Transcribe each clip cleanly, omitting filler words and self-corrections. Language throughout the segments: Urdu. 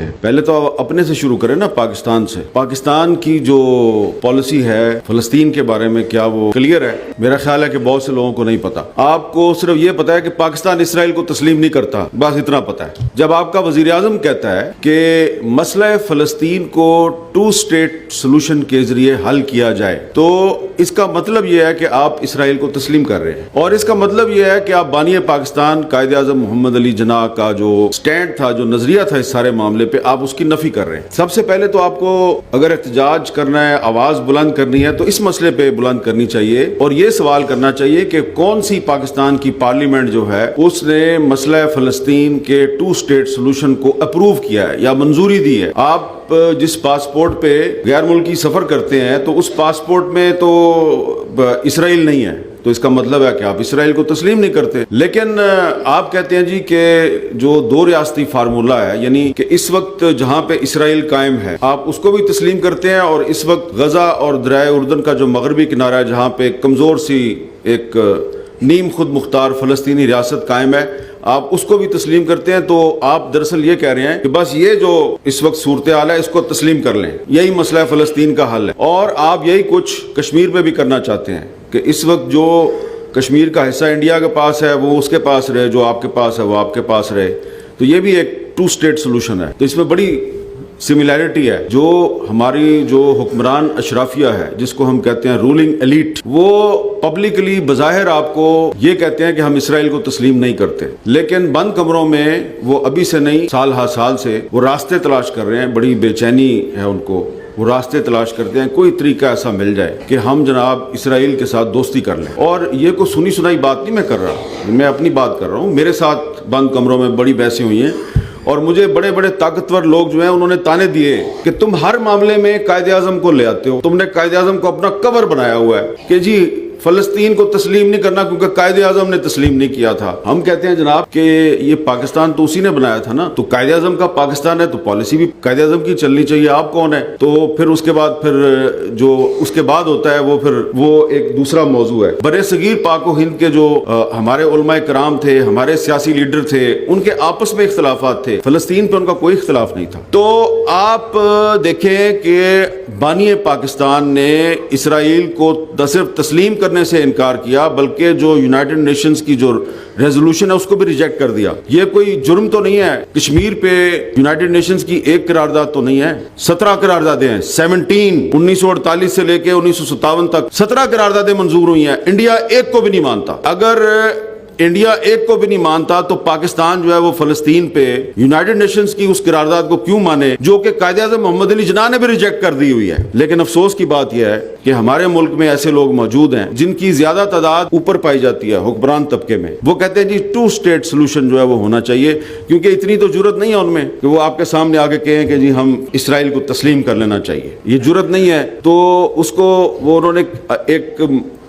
ہیں. پہلے تو اپنے سے شروع کریں نا, پاکستان سے. پاکستان کی جو پالیسی ہے فلسطین کے بارے میں کیا وہ کلیئر ہے؟ میرا خیال ہے کہ بہت سے لوگوں کو نہیں پتا. آپ کو صرف یہ پتا ہے کہ پاکستان اسرائیل کو تسلیم نہیں کرتا, بس اتنا پتا ہے. جب آپ کا وزیر اعظم کہتا ہے کہ مسئلہ فلسطین کو 2 اسٹیٹ سولوشن کے ذریعے حل کیا جائے, تو اس کا مطلب یہ ہے کہ آپ اسرائیل کو تسلیم کر رہے ہیں, اور اس کا مطلب یہ ہے کہ آپ بانی پاکستان قائد اعظم محمد علی جناح کا جو سٹینڈ تھا, جو نظریہ تھا اس سارے معاملے پہ, آپ اس کی نفی کر رہے ہیں. سب سے پہلے تو آپ کو اگر احتجاج کرنا ہے, آواز بلند کرنی ہے, تو اس مسئلے پہ بلند کرنی چاہیے, اور یہ سوال کرنا چاہیے کہ کون سی پاکستان کی پارلیمنٹ جو ہے اس نے مسئلہ فلسطین کے 2 اسٹیٹ سولوشن کو اپروو کیا ہے یا منظوری دی ہے. آپ جس پاسپورٹ پہ غیر ملکی سفر کرتے ہیں تو اس پاسپورٹ میں تو اسرائیل نہیں ہے, تو اس کا مطلب ہے کہ آپ اسرائیل کو تسلیم نہیں کرتے. لیکن آپ کہتے ہیں جی کہ جو 2 ریاستی فارمولہ ہے, یعنی کہ اس وقت جہاں پہ اسرائیل قائم ہے آپ اس کو بھی تسلیم کرتے ہیں, اور اس وقت غزہ اور دریائے اردن کا جو مغربی کنارہ ہے جہاں پہ کمزور سی ایک نیم خود مختار فلسطینی ریاست قائم ہے, آپ اس کو بھی تسلیم کرتے ہیں. تو آپ دراصل یہ کہہ رہے ہیں کہ بس یہ جو اس وقت صورتحال ہے اس کو تسلیم کر لیں, یہی مسئلہ فلسطین کا حل ہے. اور آپ یہی کچھ کشمیر پہ بھی کرنا چاہتے ہیں کہ اس وقت جو کشمیر کا حصہ انڈیا کے پاس ہے وہ اس کے پاس رہے, جو آپ کے پاس ہے وہ آپ کے پاس رہے. تو یہ بھی ایک 2 اسٹیٹ سولوشن ہے. تو اس میں بڑی سملیرٹی ہے. جو ہماری جو حکمران اشرافیہ ہے, جس کو ہم کہتے ہیں رولنگ ایلیٹ, وہ پبلکلی بظاہر آپ کو یہ کہتے ہیں کہ ہم اسرائیل کو تسلیم نہیں کرتے, لیکن بند کمروں میں وہ ابھی سے نہیں سال ہا سال سے وہ راستے تلاش کر رہے ہیں. بڑی بے چینی ہے ان کو, وہ راستے تلاش کرتے ہیں کوئی طریقہ ایسا مل جائے کہ ہم جناب اسرائیل کے ساتھ دوستی کر لیں. اور یہ کوئی سنی سنائی بات نہیں میں کر رہا, میں اپنی بات کر رہا ہوں. میرے ساتھ بند کمروں میں بڑی بحثیں ہوئی ہیں, اور مجھے بڑے بڑے طاقتور لوگ جو ہیں انہوں نے تانے دیے کہ تم ہر معاملے میں قائد اعظم کو لے آتے ہو, تم نے قائد اعظم کو اپنا کور بنایا ہوا ہے کہ جی فلسطین کو تسلیم نہیں کرنا کیونکہ قائد اعظم نے تسلیم نہیں کیا تھا. ہم کہتے ہیں جناب کہ یہ پاکستان تو اسی نے بنایا تھا نا, تو قائد اعظم کا پاکستان ہے تو پالیسی بھی قائد اعظم کی چلنی چاہیے. آپ کون ہے؟ تو پھر اس کے بعد پھر جو اس کے بعد ہوتا ہے وہ پھر وہ ایک دوسرا موضوع ہے. برے صغیر پاک و ہند کے جو ہمارے علماء کرام تھے, ہمارے سیاسی لیڈر تھے, ان کے آپس میں اختلافات تھے, فلسطین پہ ان کا کوئی اختلاف نہیں تھا. تو آپ دیکھیں کہ بانی پاکستان نے اسرائیل کو نہ صرف تسلیم کرنے سے انکار کیا بلکہ جو یونائٹڈ نیشنز کی جو ریزولوشن ہے اس کو بھی ریجیکٹ کر دیا. یہ کوئی جرم تو نہیں ہے, کشمیر پہ یونائٹڈ نیشنز کی ایک قرارداد تو نہیں ہے, 17 قراردادیں ہیں. 1948 سے لے کے 1957 تک 17 قراردادیں منظور ہوئی ہیں. انڈیا ایک کو بھی نہیں مانتا. اگر انڈیا ایک کو بھی نہیں مانتا تو پاکستان جو ہے وہ فلسطین پہ یونائٹڈ نیشنز کی اس قرارداد کو کیوں مانے جو کہ قائد اعظم محمد علی جناح نے بھی ریجیکٹ کر دی ہوئی ہے. لیکن افسوس کی بات یہ ہے کہ ہمارے ملک میں ایسے لوگ موجود ہیں جن کی زیادہ تعداد اوپر پائی جاتی ہے حکمران طبقے میں. وہ کہتے ہیں جی 2 اسٹیٹ سولوشن جو ہے وہ ہونا چاہیے, کیونکہ اتنی تو جرت نہیں ہے ان میں کہ وہ آپ کے سامنے آگے کہیں کہ جی ہم اسرائیل کو تسلیم کر لینا چاہیے. یہ جرت نہیں ہے. تو اس کو وہ انہوں نے ایک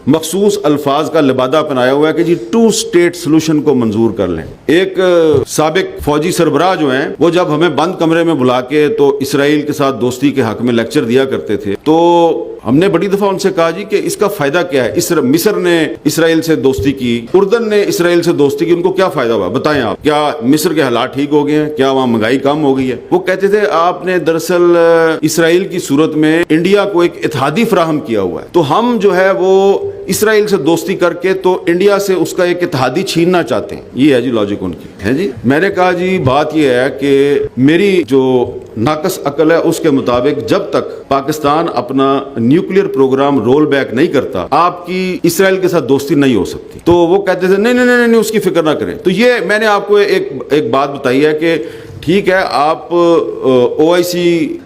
مخصوص الفاظ کا لبادہ پہنایا ہوا ہے کہ جی 2 اسٹیٹ سولوشن کو منظور کر لیں. ایک سابق فوجی سربراہ جو ہیں وہ جب ہمیں بند کمرے میں بلا کے تو اسرائیل کے ساتھ دوستی کے حق میں لیکچر دیا کرتے تھے, تو ہم نے بڑی دفعہ ان سے کہا جی کہ اس کا فائدہ کیا ہے؟ مصر نے اسرائیل سے دوستی کی, اردن نے اسرائیل سے دوستی کی, ان کو کیا فائدہ ہوا بتائیں آپ؟ کیا مصر کے حالات ٹھیک ہو گئے ہیں؟ کیا وہاں مہنگائی کم ہو گئی ہے؟ وہ کہتے تھے آپ نے دراصل اسرائیل کی صورت میں انڈیا کو ایک اتحادی فراہم کیا ہوا ہے, تو ہم جو ہے وہ اسرائیل سے دوستی کر کے تو انڈیا سے اس کا ایک اتحادی چھیننا چاہتے ہیں. یہ ہے جی لاجک ان کی ہے جی. میں نے کہا جی بات یہ ہے کہ میری جو ناقص عقل ہے اس کے مطابق جب تک پاکستان اپنا نیوکلیر پروگرام رول بیک نہیں کرتا آپ کی اسرائیل کے ساتھ دوستی نہیں ہو سکتی. تو وہ کہتے تھے نہیں نہیں نہیں اس کی فکر نہ کریں. تو یہ میں نے آپ کو ایک بات بتائی ہے کہ ٹھیک ہے آپ OIC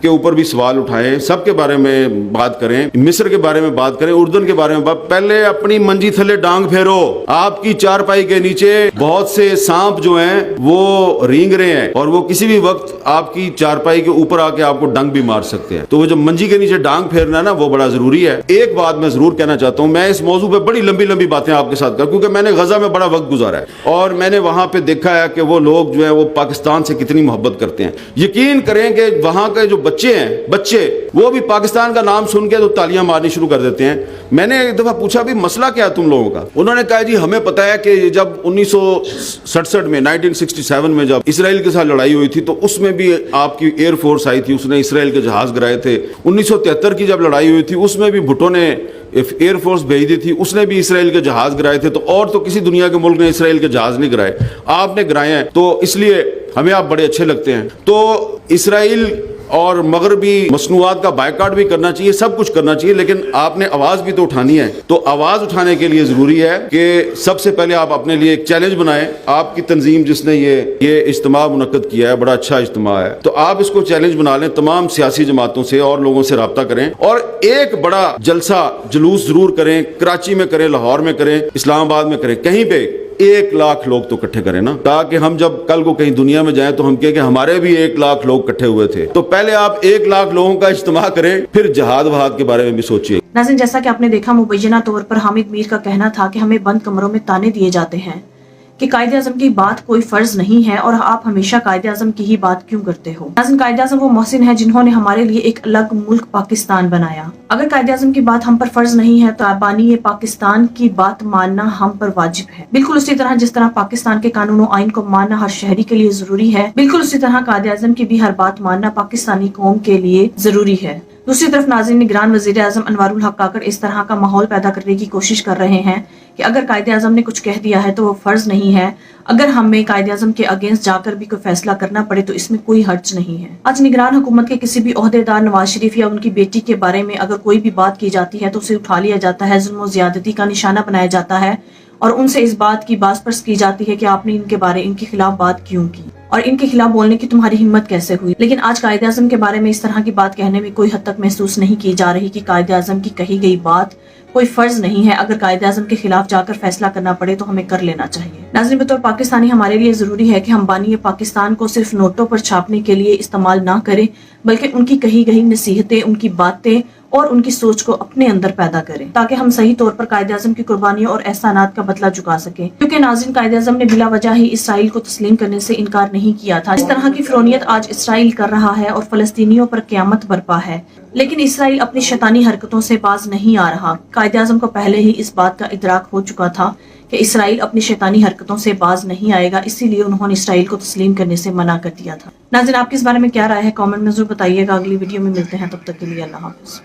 کے اوپر بھی سوال اٹھائیں, سب کے بارے میں بات کریں, مصر کے بارے میں بات کریں, اردن کے بارے میں بات, پہلے اپنی منجی تھلے ڈانگ پھیرو. آپ کی چارپائی کے نیچے بہت سے سانپ جو ہیں وہ رینگ رہے ہیں اور وہ کسی بھی وقت آپ کی چارپائی کے اوپر آ کے آپ کو ڈنگ بھی مار سکتے ہیں. تو وہ جب منجی کے نیچے ڈانگ پھیرنا ہے نا وہ بڑا ضروری ہے. ایک بات میں ضرور کہنا چاہتا ہوں, میں اس موضوع پہ بڑی لمبی لمبی باتیں آپ کے ساتھ کیونکہ میں نے غزہ میں بڑا وقت گزارا ہے اور میں نے وہاں پہ دیکھا ہے کہ وہ لوگ جو ہے وہ پاکستان سے کتنی محبت کرتے ہیں. یقین کریں کہ وہاں کے جو بچے وہ بھی پاکستان کا نام سن کے تو تالیاں مارنی شروع کر دیتے ہیں. میں نے ایک دفعہ پوچھا بھی مسئلہ کیا ہے تم لوگوں کا؟ انہوں نے کہا جی ہمیں پتا ہے کہ جب 1967 میں 1967 میں جب اسرائیل کے ساتھ لڑائی ہوئی تھی تو اس میں بھی آپ کی ایئر فورس آئی تھی, اس نے اسرائیل کے جہاز گرائے تھے. 1973 کی جب لڑائی ہوئی تھی اس میں بھی بھٹو نے ایئر فورس بھیج دی تھی, اس نے بھی اسرائیل کے جہاز گرائے تھے. تو اور تو کسی دنیا کے ملک نے اسرائیل کے جہاز نہیں گرائے, آپ نے گرائے ہیں, تو اس لیے ہمیں آپ بڑے اچھے لگتے ہیں. تو اسرائیل اور مغربی مصنوعات کا بائیکاٹ بھی کرنا چاہیے, سب کچھ کرنا چاہیے, لیکن آپ نے آواز بھی تو اٹھانی ہے. تو آواز اٹھانے کے لیے ضروری ہے کہ سب سے پہلے آپ اپنے لیے ایک چیلنج بنائیں. آپ کی تنظیم جس نے یہ اجتماع منعقد کیا ہے, بڑا اچھا اجتماع ہے, تو آپ اس کو چیلنج بنا لیں, تمام سیاسی جماعتوں سے اور لوگوں سے رابطہ کریں اور ایک بڑا جلسہ جلوس ضرور کریں. کراچی میں کریں, لاہور میں کریں, اسلام آباد میں کریں, کہیں پہ 1 لاکھ لوگ تو اکٹھے کریں نا, تاکہ ہم جب کل کو کہیں دنیا میں جائیں تو ہم کہیں کہ ہمارے بھی 1 لاکھ لوگ اکٹھے ہوئے تھے. تو پہلے آپ 1 لاکھ لوگوں کا اجتماع کریں, پھر جہاد وہاد کے بارے میں بھی سوچیے. ناظرین, جیسا کہ آپ نے دیکھا مبینہ طور پر حامد میر کا کہنا تھا کہ ہمیں بند کمروں میں تانے دیے جاتے ہیں کہ قائد اعظم کی بات کوئی فرض نہیں ہے اور آپ ہمیشہ قائد اعظم کی ہی بات کیوں کرتے ہو. ناظرین, قائد اعظم وہ محسن ہے جنہوں نے ہمارے لیے ایک الگ ملک پاکستان بنایا. اگر قائد اعظم کی بات ہم پر فرض نہیں ہے تو بانی پاکستان کی بات ماننا ہم پر واجب ہے. بالکل اسی طرح جس طرح پاکستان کے قانون و آئین کو ماننا ہر شہری کے لیے ضروری ہے, بالکل اسی طرح قائد اعظم کی بھی ہر بات ماننا پاکستانی قوم کے لیے ضروری ہے. دوسری طرف ناظرین, نگران وزیر اعظم انوار الحق کاکڑ اس طرح کا ماحول پیدا کرنے کی کوشش کر رہے ہیں کہ اگر قائد اعظم نے کچھ کہہ دیا ہے تو وہ فرض نہیں ہے, اگر ہمیں قائد اعظم کے اگینسٹ جا کر بھی کوئی فیصلہ کرنا پڑے تو اس میں کوئی حرج نہیں ہے. آج نگران حکومت کے کسی بھی عہدیدار نواز شریف یا ان کی بیٹی کے بارے میں اگر کوئی بھی بات کی جاتی ہے تو اسے اٹھا لیا جاتا ہے, ظلم و زیادتی کا نشانہ بنایا جاتا ہے اور ان سے اس بات کی باز پرس کی جاتی ہے کہ آپ نے ان کے خلاف بات کیوں کی اور ان کے خلاف بولنے کی تمہاری ہمت کیسے ہوئی. لیکن آج قائد اعظم کے بارے میں اس طرح کی بات کہنے میں کوئی حد تک محسوس نہیں کی جا رہی کہ قائد اعظم کی کہی گئی بات کوئی فرض نہیں ہے. اگر قائد اعظم کے خلاف جا کر فیصلہ کرنا پڑے تو ہمیں کر لینا چاہیے. ناظرین, بطور پاکستانی ہمارے لیے ضروری ہے کہ ہم بانی پاکستان کو صرف نوٹوں پر چھاپنے کے لیے استعمال نہ کریں, بلکہ ان کی کہی گئی نصیحتیں, ان کی باتیں اور ان کی سوچ کو اپنے اندر پیدا کریں تاکہ ہم صحیح طور پر قائد اعظم کی قربانیوں اور احسانات کا بدلہ چکا سکیں. کیونکہ ناظرین, قائد اعظم نے بلا وجہ ہی اسرائیل کو تسلیم کرنے سے انکار نہیں کیا تھا. اس طرح کی فرونیت آج اسرائیل کر رہا ہے اور فلسطینیوں پر قیامت برپا ہے, لیکن اسرائیل اپنی شیطانی حرکتوں سے باز نہیں آ رہا. قائد اعظم کو پہلے ہی اس بات کا ادراک ہو چکا تھا کہ اسرائیل اپنی شیطانی حرکتوں سے باز نہیں آئے گا, اسی لیے انہوں نے اسرائیل کو تسلیم کرنے سے منع کر دیا تھا. ناظرین, آپ کے اس بارے میں کیا رائے ہے؟ کامنٹ میں ضرور بتائیے گا. اگلی ویڈیو میں ملتے ہیں, تب تک کے لیے اللہ حافظ.